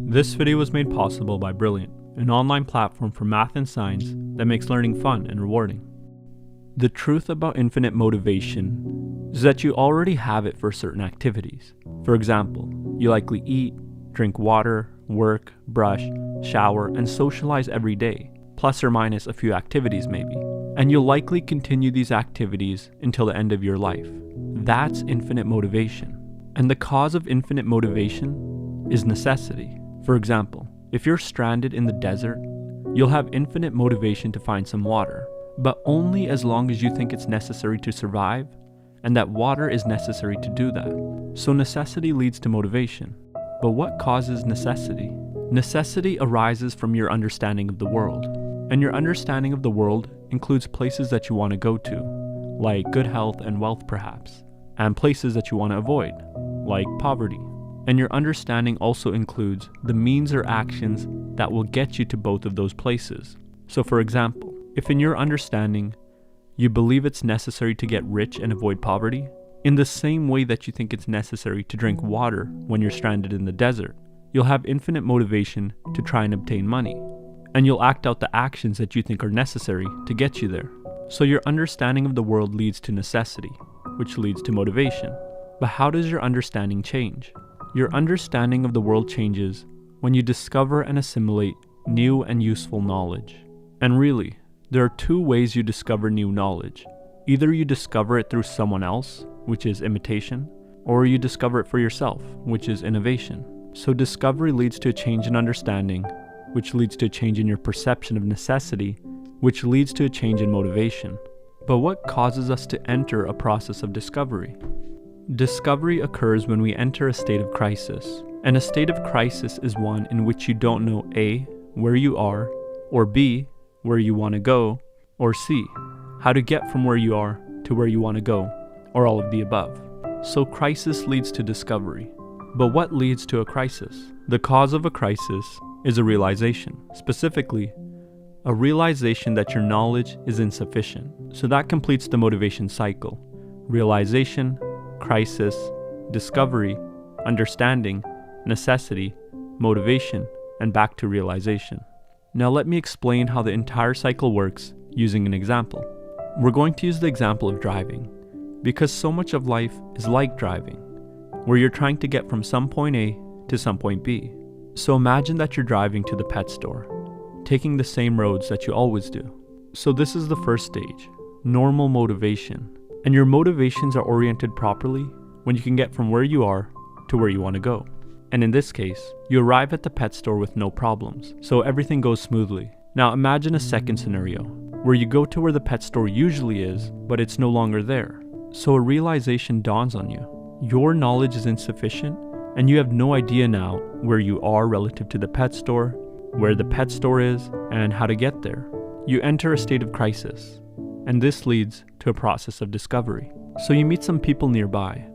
This video was made possible by Brilliant, an online platform for math and science that makes learning fun and rewarding. The truth about infinite motivation is that you already have it for certain activities. For example, you likely eat, drink water, work, brush, shower, and socialize every day, plus or minus a few activities maybe. And you'll likely continue these activities until the end of your life. That's infinite motivation. And the cause of infinite motivation is necessity. For example, if you're stranded in the desert, you'll have infinite motivation to find some water, but only as long as you think it's necessary to survive, and that water is necessary to do that. So necessity leads to motivation. But what causes necessity? Necessity arises from your understanding of the world. And your understanding of the world includes places that you want to go to, like good health and wealth perhaps, and places that you want to avoid, like poverty. And your understanding also includes the means or actions that will get you to both of those places. So for example, if in your understanding, you believe it's necessary to get rich and avoid poverty, in the same way that you think it's necessary to drink water when you're stranded in the desert, you'll have infinite motivation to try and obtain money. And you'll act out the actions that you think are necessary to get you there. So your understanding of the world leads to necessity, which leads to motivation. But how does your understanding change? Your understanding of the world changes when you discover and assimilate new and useful knowledge. And really, there are two ways you discover new knowledge. Either you discover it through someone else, which is imitation, or you discover it for yourself, which is innovation. So discovery leads to a change in understanding, which leads to a change in your perception of necessity, which leads to a change in motivation. But what causes us to enter a process of discovery? Discovery occurs when we enter a state of crisis. And a state of crisis is one in which you don't know A, where you are, or B, where you want to go, or C, how to get from where you are to where you want to go, or all of the above. So crisis leads to discovery. But what leads to a crisis? The cause of a crisis is a realization, specifically, a realization that your knowledge is insufficient. So that completes the motivation cycle. Realization, crisis, discovery, understanding, necessity, motivation, and back to realization. Now let me explain how the entire cycle works using an example. We're going to use the example of driving, because so much of life is like driving, where you're trying to get from some point A to some point B. So imagine that you're driving to the pet store, taking the same roads that you always do. So this is the first stage, normal motivation. And your motivations are oriented properly when you can get from where you are to where you want to go. And in this case, you arrive at the pet store with no problems, so everything goes smoothly. Now imagine a second scenario, where you go to where the pet store usually is, but it's no longer there. So a realization dawns on you. Your knowledge is insufficient, and you have no idea now where you are relative to the pet store, where the pet store is, and how to get there. You enter a state of crisis, and this leads to a process of discovery. So you meet some people nearby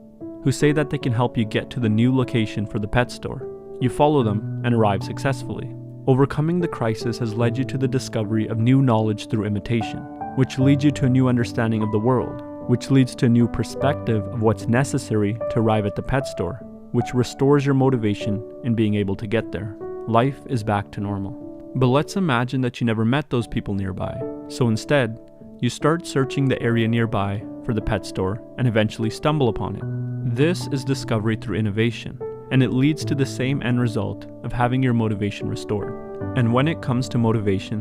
who say that they can help you get to the new location for the pet store. You follow them and arrive successfully. Overcoming the crisis has led you to the discovery of new knowledge through imitation, which leads you to a new understanding of the world, which leads to a new perspective of what's necessary to arrive at the pet store, which restores your motivation in being able to get there. Life is back to normal. But let's imagine that you never met those people nearby. So instead, you start searching the area nearby for the pet store and eventually stumble upon it. This is discovery through innovation, and it leads to the same end result of having your motivation restored. And when it comes to motivation,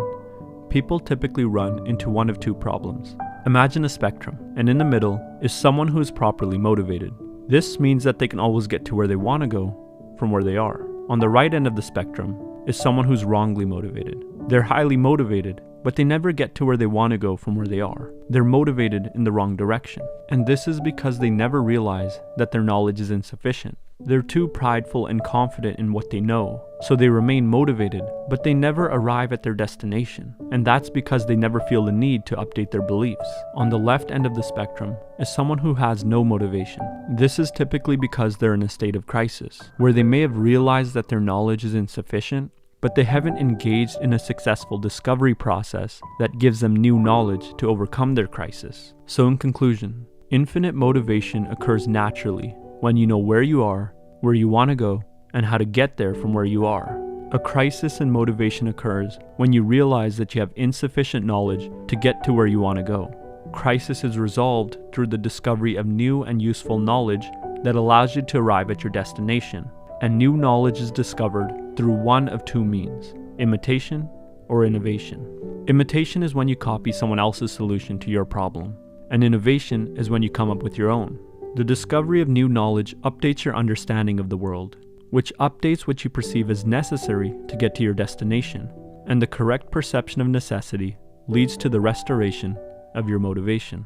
people typically run into one of two problems. Imagine a spectrum, and in the middle is someone who is properly motivated. This means that they can always get to where they want to go from where they are. On the right end of the spectrum is someone who's wrongly motivated. They're highly motivated, but they never get to where they want to go from where they are. They're motivated in the wrong direction. And this is because they never realize that their knowledge is insufficient. They're too prideful and confident in what they know, so they remain motivated, but they never arrive at their destination. And that's because they never feel the need to update their beliefs. On the left end of the spectrum is someone who has no motivation. This is typically because they're in a state of crisis, where they may have realized that their knowledge is insufficient, but they haven't engaged in a successful discovery process that gives them new knowledge to overcome their crisis. So in conclusion, infinite motivation occurs naturally when you know where you are, where you want to go, and how to get there from where you are. A crisis in motivation occurs when you realize that you have insufficient knowledge to get to where you want to go. Crisis is resolved through the discovery of new and useful knowledge that allows you to arrive at your destination. And new knowledge is discovered through one of two means: imitation or innovation. Imitation is when you copy someone else's solution to your problem, and innovation is when you come up with your own. The discovery of new knowledge updates your understanding of the world, which updates what you perceive as necessary to get to your destination, and the correct perception of necessity leads to the restoration of your motivation.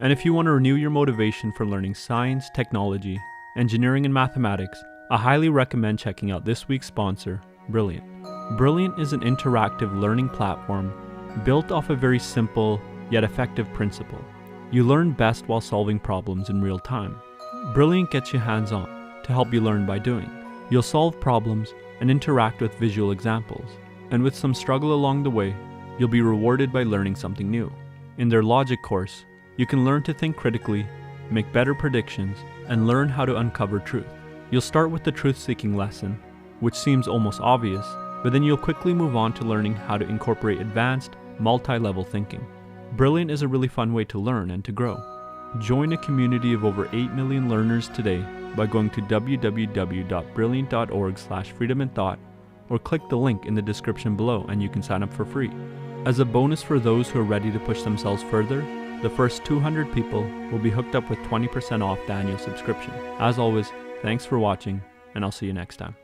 And if you want to renew your motivation for learning science, technology, engineering, and mathematics, I highly recommend checking out this week's sponsor, Brilliant. Brilliant is an interactive learning platform built off a very simple yet effective principle. You learn best while solving problems in real time. Brilliant gets you hands-on to help you learn by doing. You'll solve problems and interact with visual examples, and with some struggle along the way, you'll be rewarded by learning something new. In their logic course, you can learn to think critically, make better predictions, and learn how to uncover truth. You'll start with the truth-seeking lesson, which seems almost obvious, but then you'll quickly move on to learning how to incorporate advanced, multi-level thinking. Brilliant is a really fun way to learn and to grow. Join a community of over 8 million learners today by going to www.brilliant.org/freedominthought, or click the link in the description below and you can sign up for free. As a bonus for those who are ready to push themselves further, the first 200 people will be hooked up with 20% off the annual subscription. As always, thanks for watching, and I'll see you next time.